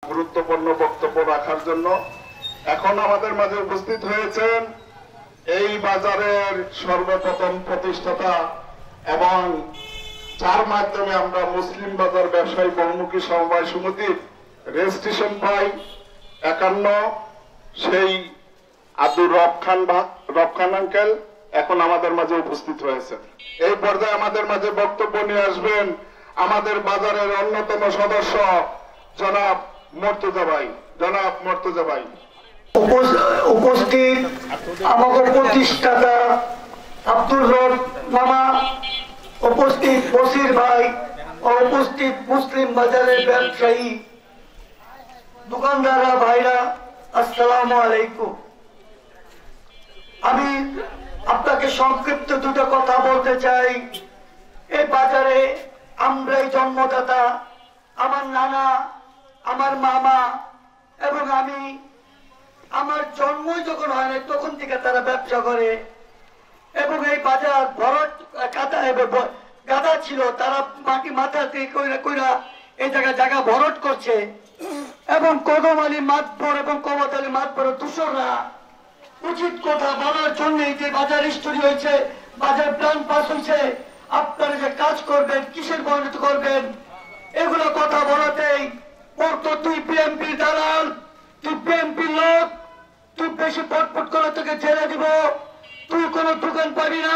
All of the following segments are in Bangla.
গুরুত্বপূর্ণ বক্তব্য রাখার জন্য এখন আমাদের মাঝে উপস্থিত হয়েছেন এই বাজারের সর্বপ্রথম প্রতিষ্ঠাতা এবং যার মাধ্যমে আমরা মুসলিম বাজার ব্যবসায়ী বহুমুখী সমবায় সমিতির রেজিস্ট্রেশন পাই 51 সেই আব্দুর রব খান আঙ্কেল এখন আমাদের মাঝে উপস্থিত হয়েছেন। এই পর্যায়ে আমাদের মাঝে বক্তব্য নিয়ে আসবেন আমাদের বাজারের অন্যতম সদস্য জনাব মর্তুজা ভাই। উপস্থিত আমাদের প্রতিষ্ঠাতা আব্দুর রব মামা, উপস্থিত বসির ভাই ও উপস্থিত মুসলিম বাজারের ব্যবসায়ী দোকানদাররা ভাইরা, আসসালামু আলাইকুম। আমি আপনাকে সংক্ষিপ্ত দুটো কথা বলতে চাই। এই বাজারে আমরাই জন্মদাতা, আমার নানা, আমার মামা এবং আমি। আমার জন্মই যখন হয় না তখন থেকে তারা ব্যবসা করে এবং এই বাজার ভরট গাদা ছিল, তারা মাটি মাথা থেকে কইরা এই জায়গা ভরট করছে এবং কদম আলী মাতবর এবং কমত আলী মাতবর দূষররা উচিত কথা বলার জন্য যে বাজার স্টোরি হয়েছে, বাজার প্ল্যান পাস হয়েছে, আপনারা যে কাজ করবেন কিসের পরিণত করবেন এগুলো কথা বলাতেই ওর তো তুই বিএনপির দালাল, তুই বিএনপির লোক, তুই বেশি পটপট করে তোকে ছেড়ে দিব, তুই কোনো দোকান পাবি না।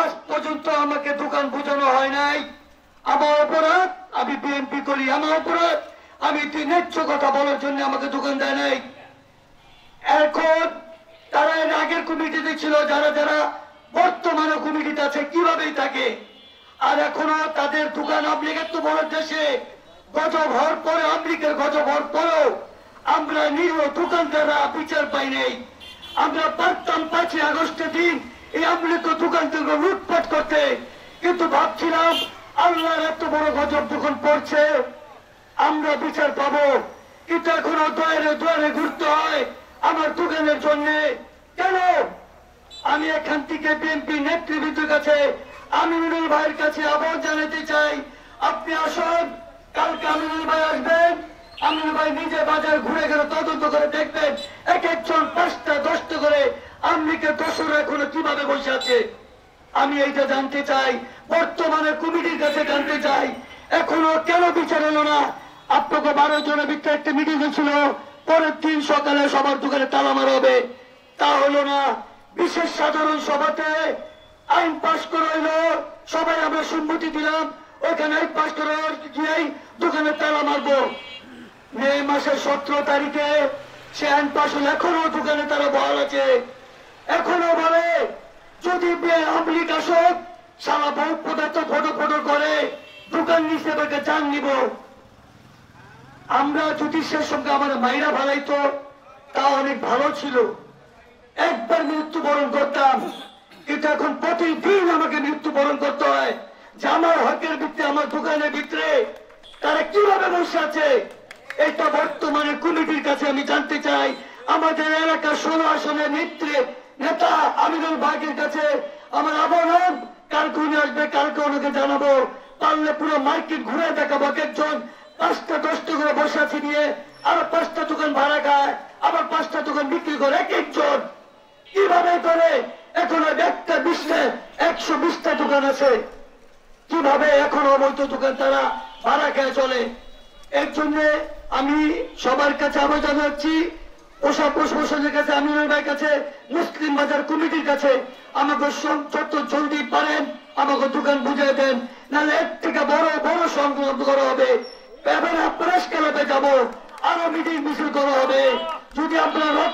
আজ পর্যন্ত আমাকে দোকান বোঝানো হয় নাই। আমার অপরাধ, আমি বিএনপি করি, আমার অপরাধ আমি তুই ন্যায্য কথা বলার জন্য আমাকে দোকান দেয় নাই। এখন তারা এর আগের কমিটিতে ছিল, যারা যারা বর্তমানে কমিটিতে আছে কিভাবেই থাকে, আর এখনো তাদের দোকান আমেরিকার তো বড় দেশে গজব হওয়ার পরে, আমেরিকার গজব হওয়ার পরেও আমরা নিরীহ দোকানদাররা বিচার পাই নাই। আমরা পারতাম 5 আগস্টের দিন এই আমেরিকা দোকান থেকে লুটপাট করতে, কিন্তু ভাবছিলাম আল্লাহর এত বড় গজব যখন পড়ছে আমরা বিচার পাবো, কিন্তু এখনো দুয়ারে ঘুরতে হয় আমার দোকানের জন্য। কেন? আমি এখান থেকে বিএনপি নেতৃবৃন্দের কাছে, আমিনুল ভাইয়ের কাছে আবার জানাতে চাই, আপনি আসুন, কালকে আমিনুল ভাই আসবেন, আমিনুল ভাই নিজে বাজার ঘুরে গেলে তদন্ত করে দেখবেন এক একজন 5টা 10টা করে আমেরিকার দোষরা এখনো কিভাবে বসে আছে। আমি এইটা জানতে চাই, বর্তমানে কমিটির কাছে জানতে চাই এখনো কেন বিচার হলো না। আপনাকে 12 জনের ভিতরে একটা মিটিং হয়েছিল, পরের দিন সকালে সবার দোকানে তালা মারা হবে, তা হলো না। বিশেষ সাধারণ সভাতে আইন পাশ করা হইলো, সবাই আমরা সম্মতি দিলাম, ওইখানে আইন পাশ করা গিয়েই দোকানে তালা মারবো। মে মাসের 17 তারিখে সে আইন পাশ হলো, এখনো দোকানে তারা বহাল আছে। এখনো বলে যদি আমেরিক আসুক সারা বহু পদার্থ ফটো করে দোকান নিচে চান নিব। আমরা জ্যোতিষের সঙ্গে আমার মাইরা ভালাইতো, তা অনেক ভালো ছিল, একবার মৃত্যুবরণ করতাম, কিন্তু এখন প্রতিদিন আমাকে মৃত্যুবরণ করতে হয়। যে আমার হকের ভিত্তি, আমার দোকানের ভিতরে তারা কিভাবে বসে আছে, এটা বর্তমানে কমিটির কাছে আমি জানতে চাই। আমাদের এলাকার 16 আসনের নেতা আমিনুল ভাইয়ের কাছে আমার আবেদন, কালকে উনি আসবে, কালকে ওনাকে জানাবো, পারলে পুরো মার্কেট ঘুরে দেখাবো। একজন 5টা 10টা করে বসে আছে নিয়ে আবার 5টা দোকান ভাড়া খায়, আবার 5টা দোকান বিক্রি করে, এক একজন কিভাবে করে। এখন একটা 120টা দোকান আছে, কিভাবে এখন অবৈধ দোকান তারা ভাড়া খেয়ে চলে। এর জন্য আমি সবার কাছে আবেদন জানাচ্ছি, প্রশাসনের কাছে, আমিনুল ভাইয়ের কাছে, মুসলিম বাজার কমিটির কাছে, আমাকে যত জলদি পারেন আমাকে দোকান বুঝিয়ে দেন, নাহলে এর থেকে বড় বড় সংগ্রাম করা হবে। এবার প্রেস ক্লাবে যাবো, আরো মিটিং মিছিল করা হবে। যদি আপনারা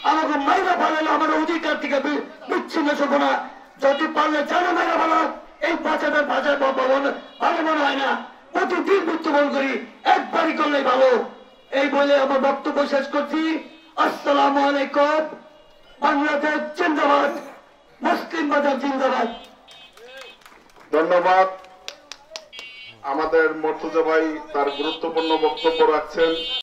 আমাকে মাইরা ফেলেন আমার অধিকার থেকে বিচ্ছিন্ন হবো না, যদি পারলে জানা মাইরা ফেলান এই বাচ্চাদের বাজার ভালো মনে হয় না, প্রতিদিন মৃত্যুবরণ করি, একবারই করলে ভালো। এই বলে আমার বক্তব্য শেষ করছি। আসসালামু আলাইকুম। বাংলাদেশ জিন্দাবাদ, মুসলিম বাজার জিন্দাবাদ। ধন্যবাদ। আমাদের মর্তুজা ভাই তার গুরুত্বপূর্ণ বক্তব্য রাখছেন।